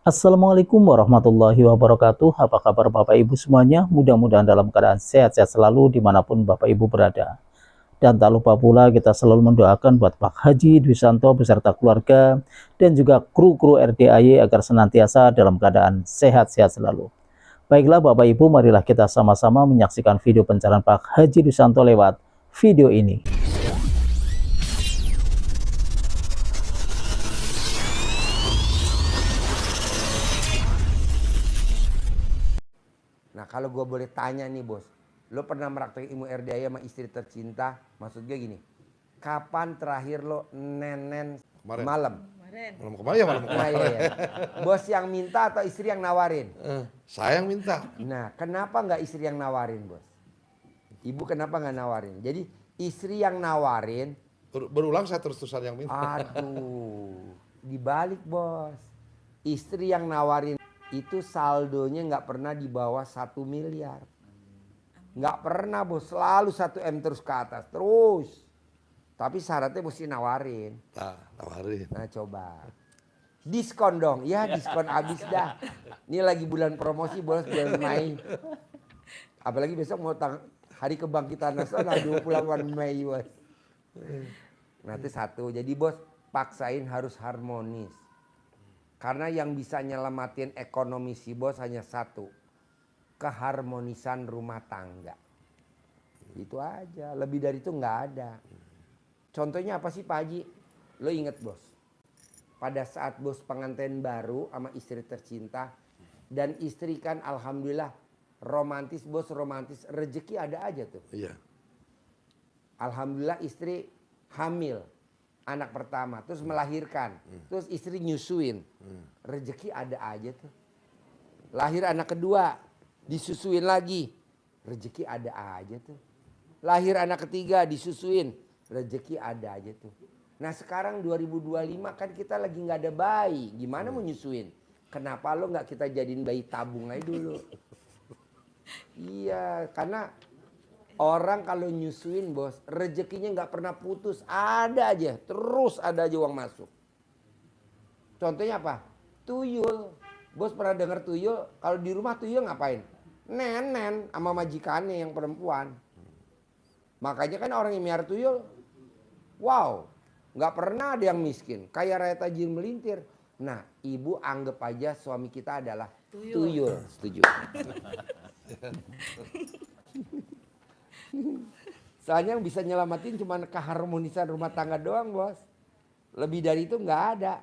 Assalamualaikum warahmatullahi wabarakatuh. Apa kabar Bapak Ibu semuanya? Mudah-mudahan dalam keadaan sehat-sehat selalu dimanapun Bapak Ibu berada. Dan tak lupa pula kita selalu mendoakan buat Pak Haji Dwi Santo beserta keluarga dan juga kru-kru RDAY agar senantiasa dalam keadaan sehat-sehat selalu. Baiklah Bapak Ibu, marilah kita sama-sama menyaksikan video pencarian Pak Haji Dwi Santo lewat video ini. Nah kalau gue boleh tanya nih bos, lo pernah meraktek ilmu RDAY sama istri tercinta? Maksud gue gini, kapan terakhir lo nenen Kemarin. malam? Malam kemarin ya malam Nah kemarin. iya, iya. Bos yang minta atau istri yang nawarin? Saya yang minta. Nah kenapa nggak istri yang nawarin bos? Ibu kenapa nggak nawarin? Jadi istri yang nawarin, Berulang saya terus-terusan yang minta. aduh, dibalik bos. Istri yang nawarin itu saldonya nggak pernah di bawah 1 miliar. Nggak pernah bos, selalu 1 M terus ke atas, terus. Tapi syaratnya mesti nawarin. Nah, tawarin. Nah coba. Diskon dong, ya diskon abis dah. Ini lagi bulan promosi bos, bulan Mei. Apalagi besok mau hari kebangkitan nasional 28 Mei bos. Nah itu satu, jadi bos paksain harus harmonis. Karena yang bisa nyelamatin ekonomi si bos hanya satu. Keharmonisan rumah tangga. Itu aja, lebih dari itu nggak ada. Contohnya apa sih Pak Haji? Lo inget bos, pada saat bos pengantin baru sama istri tercinta. Dan istri kan alhamdulillah romantis bos, romantis. Rezeki ada aja tuh. Iya. Alhamdulillah istri hamil. Anak pertama, terus melahirkan, terus istri nyusuin, rezeki ada aja tuh. Lahir anak kedua, disusuin lagi, rezeki ada aja tuh. Lahir anak ketiga, disusuin, rezeki ada aja tuh. Nah sekarang 2025 kan kita lagi nggak ada bayi, gimana mau nyusuin? Kenapa lo nggak kita jadiin bayi tabung aja dulu? Iya, karena orang kalau nyusuin bos, rezekinya nggak pernah putus, ada aja, terus ada aja uang masuk. Contohnya apa? Tuyul. Bos pernah dengar tuyul? Kalau di rumah tuyul ngapain? Nenen sama majikannya yang perempuan. Makanya kan orang yang miara tuyul, wow, nggak pernah ada yang miskin. Kayak raya tajir melintir. Nah, ibu anggap aja suami kita adalah tuyul. Setuju. Soalnya yang bisa nyelamatin cuma keharmonisan rumah tangga doang bos. Lebih dari itu nggak ada.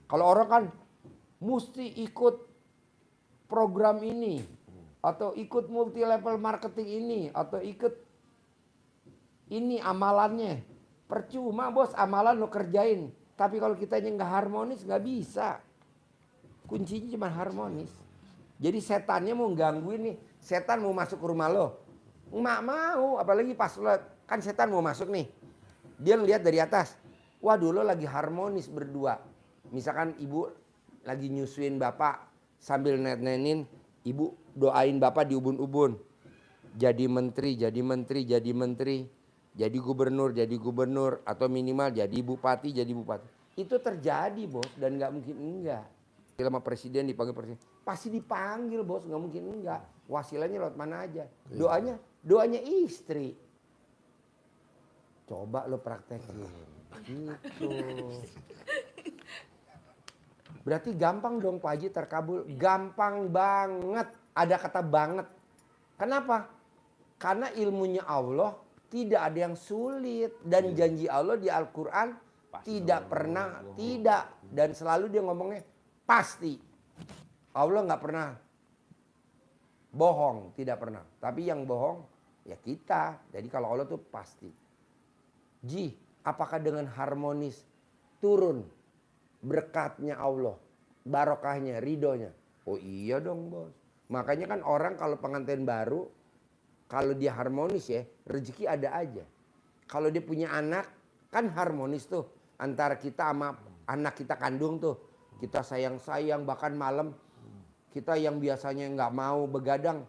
Kalau orang kan mesti ikut program ini. Atau ikut multi level marketing ini. Atau ikut ini amalannya. Percuma bos, amalan lo kerjain. Tapi kalau kitanya nggak harmonis nggak bisa. Kuncinya cuma harmonis. Jadi setannya mau gangguin nih. Setan mau masuk ke rumah lo. Nggak mau, apalagi pas lo, kan setan mau masuk nih. Dia ngeliat dari atas. Waduh lo lagi harmonis berdua. Misalkan ibu lagi nyusuin bapak sambil nenenin. Ibu doain bapak di ubun-ubun. Jadi menteri, jadi menteri, jadi menteri. Jadi gubernur. Atau minimal jadi bupati, jadi bupati. Itu terjadi bos dan nggak mungkin enggak. Sama presiden dipanggil presiden. Pasti dipanggil bos, nggak mungkin enggak. Wasilanya lewat mana aja. Doanya istri. Coba lo praktekin. Gitu. Berarti gampang dong Pak Haji terkabul. Gampang banget. Ada kata banget. Kenapa? Karena ilmunya Allah tidak ada yang sulit. Dan janji Allah di Al-Quran tidak pernah tidak. Dan selalu dia ngomongnya pasti. Allah nggak pernah bohong, tidak pernah. Tapi yang bohong ya kita. Jadi kalau Allah tuh pasti. Ji, apakah dengan harmonis turun berkatnya Allah, barokahnya, ridhonya? Oh iya dong bos. Makanya kan orang kalau pengantin baru, kalau dia harmonis ya, rezeki ada aja. Kalau dia punya anak, kan harmonis tuh. Antara kita sama anak kita kandung tuh. Kita sayang-sayang, bahkan malam kita yang biasanya nggak mau begadang.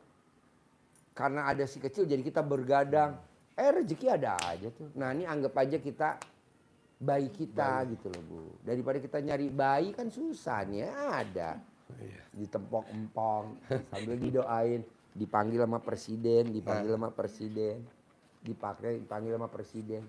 Karena ada si kecil jadi kita bergadang. Rezeki ada aja tuh. Nah ini anggap aja kita bayi kita gitu loh Bu. Daripada kita nyari bayi kan susah nih ada. Ditempok-empong sambil didoain, dipanggil sama presiden, dipanggil sama presiden.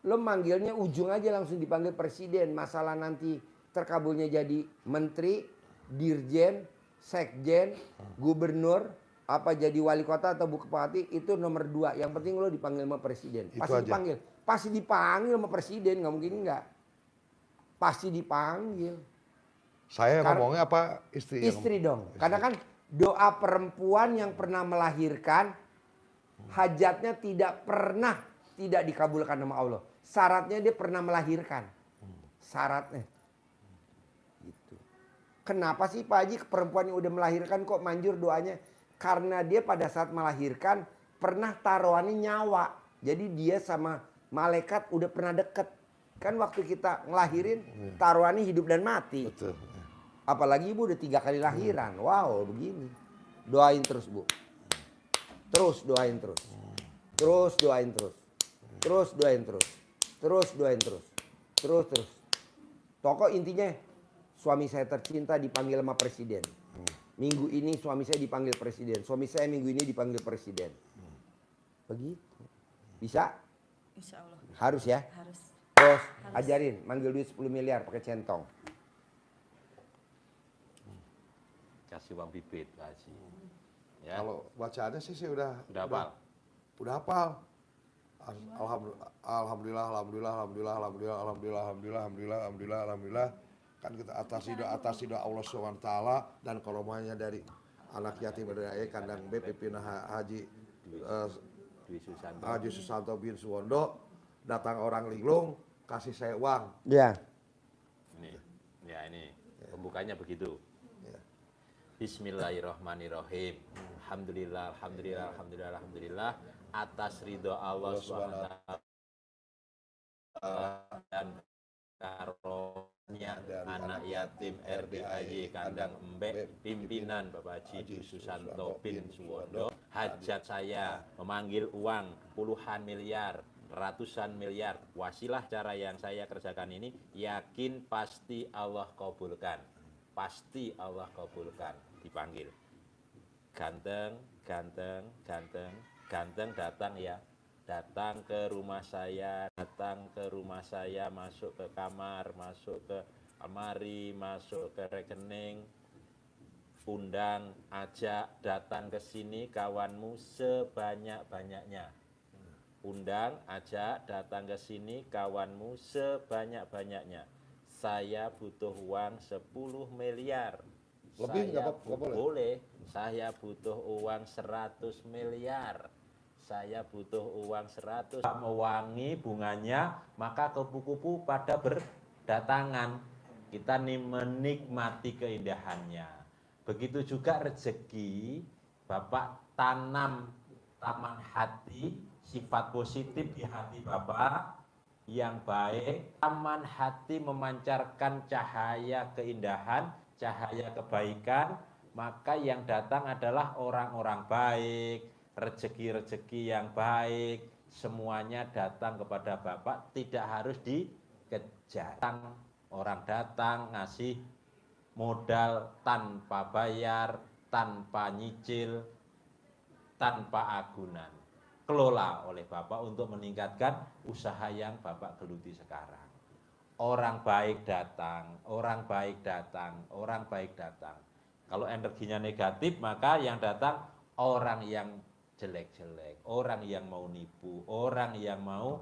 Lo manggilnya ujung aja langsung dipanggil presiden. Masalah nanti terkabulnya jadi menteri, dirjen, sekjen, gubernur, apa jadi wali kota atau bupati itu nomor 2. Yang penting lo dipanggil sama presiden. Itu Pasti aja. dipanggil. Pasti dipanggil sama presiden, nggak mungkin enggak. Pasti dipanggil. Saya ngomongnya apa istri? Istri dong. Karena kan doa perempuan yang pernah melahirkan hajatnya tidak dikabulkan sama Allah. Syaratnya dia pernah melahirkan. Syaratnya. Gitu. Kenapa sih Pak Haji perempuan yang udah melahirkan kok manjur doanya? Karena dia pada saat melahirkan pernah taruhannya nyawa. Jadi dia sama malaikat udah pernah deket. Kan waktu kita ngelahirin taruhannya hidup dan mati. Betul. Apalagi ibu udah 3 kali lahiran. Wow begini. Doain terus Bu. Terus doain terus. Terus doain terus. Terus doain terus. Terus doain terus. Terus. Pokok intinya suami saya tercinta dipanggil sama presiden. Minggu ini suami saya dipanggil presiden. Suami saya minggu ini dipanggil presiden. Begitu. Bisa? Insya Allah. Harus ya? Harus. Bos, ajarin manggil duit 10 miliar pakai centong. Kasih uang bibit Pak Haji. Ya. Kalau bacaannya sih udah hafal. Udah hafal. Alhamdulillah. Kan kita atasi doa Allah SWT dan koromanya dari anak yatim berdaya kandang B pimpinan Haji Haji Susanto bin Suwondo, datang orang linglung kasih saya uang. Ya. Ini pembukanya begitu. Ya. Bismillahirrahmanirrahim. Alhamdulillah. Atas ridho Allah SWT dan karunia anak yatim RDAY Kandang Embek pimpinan Bapak Haji Susanto bin Suwondo, hajat saya memanggil uang puluhan miliar, ratusan miliar, wasilah cara yang saya kerjakan ini yakin pasti Allah kabulkan. Pasti Allah kabulkan. Dipanggil ganteng datang ya, datang ke rumah saya, masuk ke kamar, masuk ke lemari, masuk ke rekening, undang, ajak datang ke sini kawanmu sebanyak-banyaknya. Undang, ajak datang ke sini kawanmu sebanyak-banyaknya. Saya butuh uang 10 miliar. Lebih nggak boleh? Boleh. Saya butuh uang 100 miliar. Saya butuh uang 100. Mewangi bunganya, maka kupu-kupu pada berdatangan. Kita menikmati keindahannya. Begitu juga rezeki, Bapak tanam taman hati, sifat positif di hati Bapak yang baik. Taman hati memancarkan cahaya keindahan, cahaya kebaikan, maka yang datang adalah orang-orang baik, rezeki-rezeki yang baik, semuanya datang kepada Bapak, tidak harus dikejar. Orang datang ngasih modal tanpa bayar, tanpa nyicil, tanpa agunan. Kelola oleh Bapak untuk meningkatkan usaha yang Bapak geluti sekarang. Orang baik datang, orang baik datang, orang baik datang. Kalau energinya negatif, maka yang datang orang yang jelek-jelek, orang yang mau nipu, orang yang mau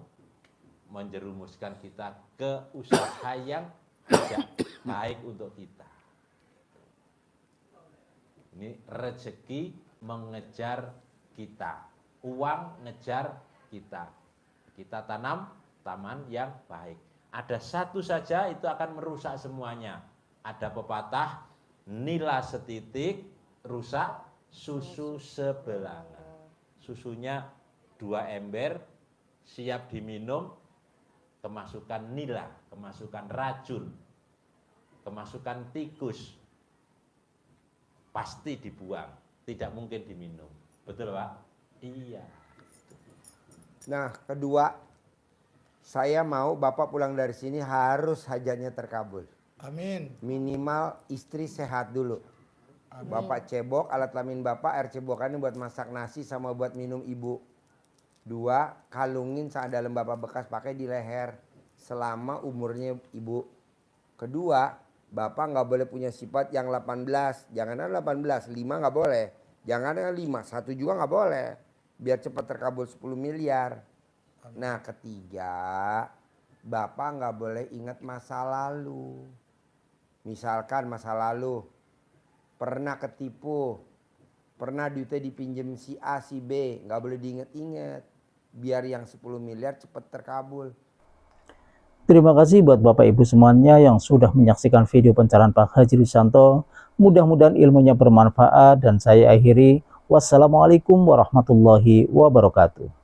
menjerumuskan kita ke usaha yang tidak baik untuk kita. Ini rezeki mengejar kita, uang ngejar kita. Kita tanam taman yang baik. Ada satu saja itu akan merusak semuanya. Ada pepatah, nila setitik, rusak susu sebelangan. Susunya 2 ember, siap diminum, kemasukan nila, kemasukan racun, kemasukan tikus, pasti dibuang, tidak mungkin diminum. Betul Pak? Iya. Nah, kedua, saya mau Bapak pulang dari sini harus hajatnya terkabul. Amin. Minimal istri sehat dulu. Bapak cebok, alat kelamin bapak, air cebokannya buat masak nasi sama buat minum ibu. 2, kalungin saat dalam bapak bekas pakai di leher selama umurnya ibu. Kedua, bapak nggak boleh punya sifat yang 18. Jangan ada 18, 5 nggak boleh. Jangan ada 5, 1 juga nggak boleh. Biar cepat terkabul 10 miliar. Nah ketiga, bapak nggak boleh ingat masa lalu. Misalkan masa lalu pernah ketipu, pernah duitnya dipinjem si A, si B, nggak boleh diinget-inget. Biar yang 10 miliar cepat terkabul. Terima kasih buat Bapak Ibu semuanya yang sudah menyaksikan video pencerahan Pak Haji Riswanto. Mudah-mudahan ilmunya bermanfaat dan saya akhiri. Wassalamualaikum warahmatullahi wabarakatuh.